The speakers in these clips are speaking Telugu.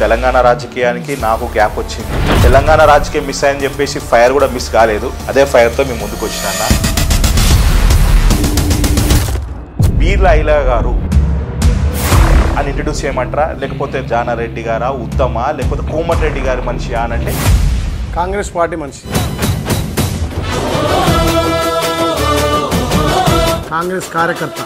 తెలంగాణ రాజకీయానికి నాకు గ్యాప్ వచ్చింది. తెలంగాణ రాజకీయం మిస్ అయ్యని చెప్పేసి ఫైర్ కూడా మిస్ కాలేదు. అదే ఫైర్తో మేము ముందుకు వచ్చినా. బీర్ల ఐలా గారు అని ఇంట్రడ్యూస్ చేయమంటారా, లేకపోతే జానారెడ్డి గారా, ఉత్తమ, లేకపోతే కోమటిరెడ్డి గారి మనిషి అనంటే కాంగ్రెస్ పార్టీ మనిషి, కాంగ్రెస్ కార్యకర్త.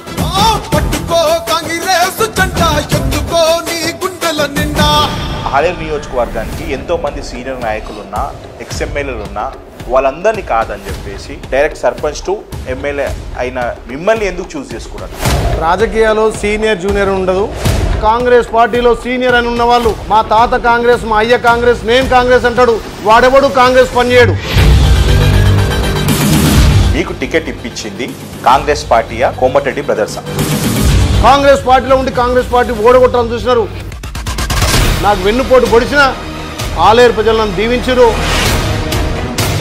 ఆలేరు నియోజకవర్గానికి ఎంతో మంది సీనియర్ నాయకులున్నా, ఎక్స్ఎమ్మెల్యేలున్నా వాళ్ళందరినీ కాదని చెప్పేసి డైరెక్ట్ సర్పంచ్ టు ఎమ్మెల్యే అయిన మిమ్మల్ని ఎందుకు చూస్ చేసుకున్నారు? రాజకీయాల్లో సీనియర్ జూనియర్ ఉండదు. కాంగ్రెస్ పార్టీలో సీనియర్ అని ఉన్న వాళ్ళు, మా తాత కాంగ్రెస్, మా అయ్య కాంగ్రెస్, నేను కాంగ్రెస్ అంటాడు. వాడెవడు కాంగ్రెస్ పనిచేయడు. మీకు టికెట్ ఇప్పించింది కాంగ్రెస్ పార్టీయా, కోమటిరెడ్డి బ్రదర్సా? కాంగ్రెస్ పార్టీలో ఉండి కాంగ్రెస్ పార్టీ ఓడగొట్టాలని చూసినారు. నాకు వెన్నుపోటు పొడిచిన ఆలేరు ప్రజలు నన్ను దీవించారు.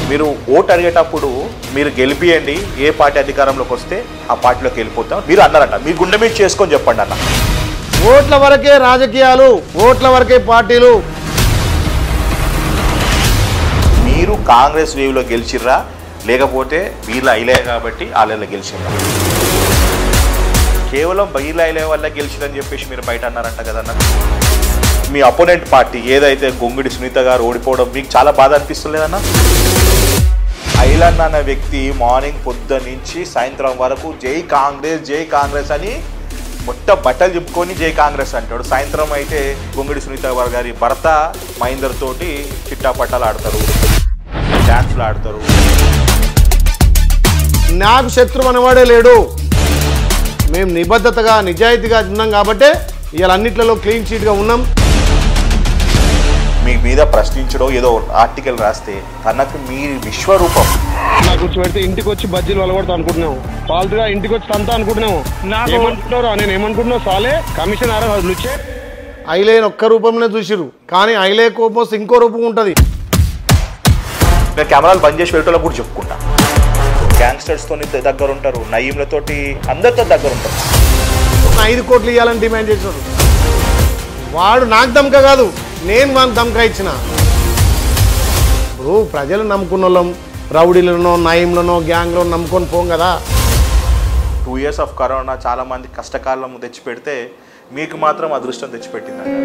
మీరు ఓటు అడిగేటప్పుడు మీరు గెలిపియండి, ఏ పార్టీ అధికారంలోకి వస్తే ఆ పార్టీలోకి వెళ్ళిపోతాం మీరు అన్నారంట. మీ గుండె మీద చేసుకొని చెప్పండి అన్న. ఓట్ల వరకే రాజకీయాలు, ఓట్ల వరకే పార్టీలు. మీరు కాంగ్రెస్ వేవ్లో గెలిచిర్రా, లేకపోతే బీర్ల ఐలే కాబట్టి ఆలేరులో గెలిచిర్రా? కేవలం బీర్ల ఐలే వల్ల గెలిచిరని చెప్పేసి మీరు బయట అన్నారంట కదన్న. మీ అపోనెంట్ పార్టీ ఏదైతే గొంగిడి సునీత గారు ఓడిపోవడం మీకు చాలా బాధ అనిపిస్తలేదన్న? ఐలన్ అన్న వ్యక్తి మార్నింగ్ పొద్దు నుంచి సాయంత్రం వరకు జై కాంగ్రెస్ జై కాంగ్రెస్ అని మొత్తం బట్టలు చెప్పుకొని జై కాంగ్రెస్ అంటాడు. సాయంత్రం అయితే గొంగిడి సునీత గారి భర్త మహేందర్ తోటి చిట్టాపట్టాలు ఆడతారు, డ్యాన్స్లు ఆడతారు. నాకు శత్రువు అనేవాడే లేడు. మేము నిబద్ధతగా నిజాయితీగా ఉన్నాం కాబట్టే ఇవాళ అన్నిట్లలో క్లీన్ చీట్గా ఉన్నాం. మీ మీద ప్రశ్నించడం ఏదో ఆర్టికల్ రాస్తే తనకు మీ విశ్వరూపం నాకు కూర్చోబెడితే ఇంటికి వచ్చి బజ్జీలు వలగొడతా అనుకుంటున్నావు, ఫాల్తుగా ఇంటికి వచ్చి తంతా అనుకుంటున్నావు. ఏమనుకుంటున్నావు? నేను ఏమనుకుంటున్నావు? సాలే కమిషన్ లుచ్చే. ఐలేని ఒక్క రూపంలో చూసిరు, కానీ ఐలే కోపం వస్తే ఇంకో రూపం ఉంటుంది. నేను కెమెరాలు బంద్ చేసి వెళ్ళటంలో కూడా చెప్పుకుంటా. గ్యాంగ్స్టర్స్తో దగ్గర ఉంటారు, నయీంలతోటి అందరితో దగ్గర ఉంటారు. 5 కోట్లు ఇవ్వాలని డిమాండ్ చేశాడు. వాడు నాకు దమ్కా కాదు, నేను వాళ్ళకి దమ్కా ఇచ్చిన. ఇప్పుడు ప్రజలు నమ్ముకున్న వాళ్ళం రౌడీలనో, నయీంలనో, గ్యాంగ్లో నమ్ముకొని పోం కదా. 2 years ఆఫ్ కరోనా చాలా మంది కష్టకాలం తెచ్చిపెడితే మీకు మాత్రం అదృష్టం తెచ్చిపెట్టిందండి.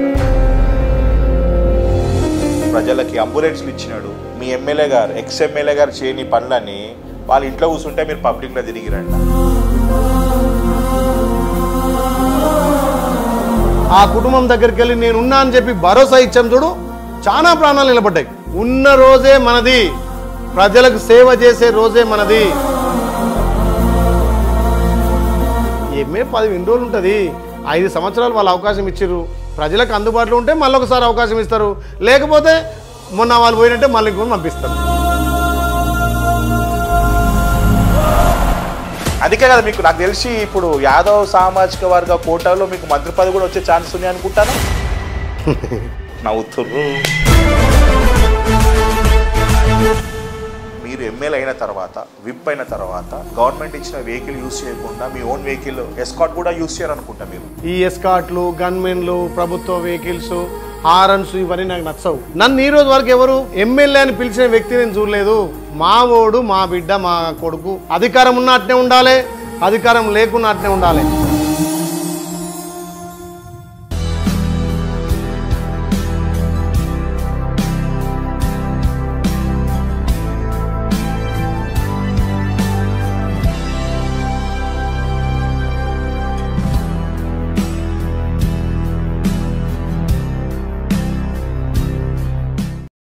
ప్రజలకి అంబులెన్స్లు ఇచ్చినాడు. మీ ఎమ్మెల్యే గారు, ఎక్స్ఎమ్మెల్యే గారు చేయని పనులని వాళ్ళ ఇంట్లో కూర్చుంటే మీరు పబ్లిక్లో తిరిగిరండి. ఆ కుటుంబం దగ్గరికి వెళ్ళి నేనున్నా అని చెప్పి భరోసా ఇచ్చాం చూడు, చాలా ప్రాణాలు నిలబడ్డాయి. ఉన్న రోజే మనది, ప్రజలకు సేవ చేసే రోజే మనది. ఏమే 10 రోజులు ఉంటుంది, 5 సంవత్సరాలు వాళ్ళు అవకాశం ఇచ్చిర్రు. ప్రజలకు అందుబాటులో ఉంటే మళ్ళీ ఒకసారి అవకాశం ఇస్తారు, లేకపోతే మొన్న వాళ్ళు పోయినట్టే మళ్ళీ ఇంకొని పంపిస్తారు. అందుకే కదా మీకు నాకు తెలిసి ఇప్పుడు యాదవ్ సామాజిక వర్గ కోటాలో మీకు మంత్రి పదవి కూడా వచ్చే ఛాన్స్ ఉంది అనుకుంటాను. నవ్వుతుర్రు. మీరు ఎమ్మెల్యే అయిన తర్వాత, విప్ అయిన తర్వాత గవర్నమెంట్ ఇచ్చిన వెహికల్ యూజ్ చేయకుండా మీ ఓన్ వెహికల్ ఎస్కాట్ కూడా యూజ్ చేయాలనుకుంటా మీరు. ఈ ఎస్కాట్లు, గన్మెన్లు, ప్రభుత్వ వెహికల్స్, హారన్స్ ఇవన్నీ నాకు నచ్చవు. నన్ను ఈ రోజు వరకు ఎవరు ఎమ్మెల్యే అని పిలిచిన వ్యక్తి నేను చూడలేదు. మా ఓడు, మా బిడ్డ, మా కొడుకు. అధికారం ఉన్న అట్నే ఉండాలి, అధికారం లేకున్నా అట్నే ఉండాలి.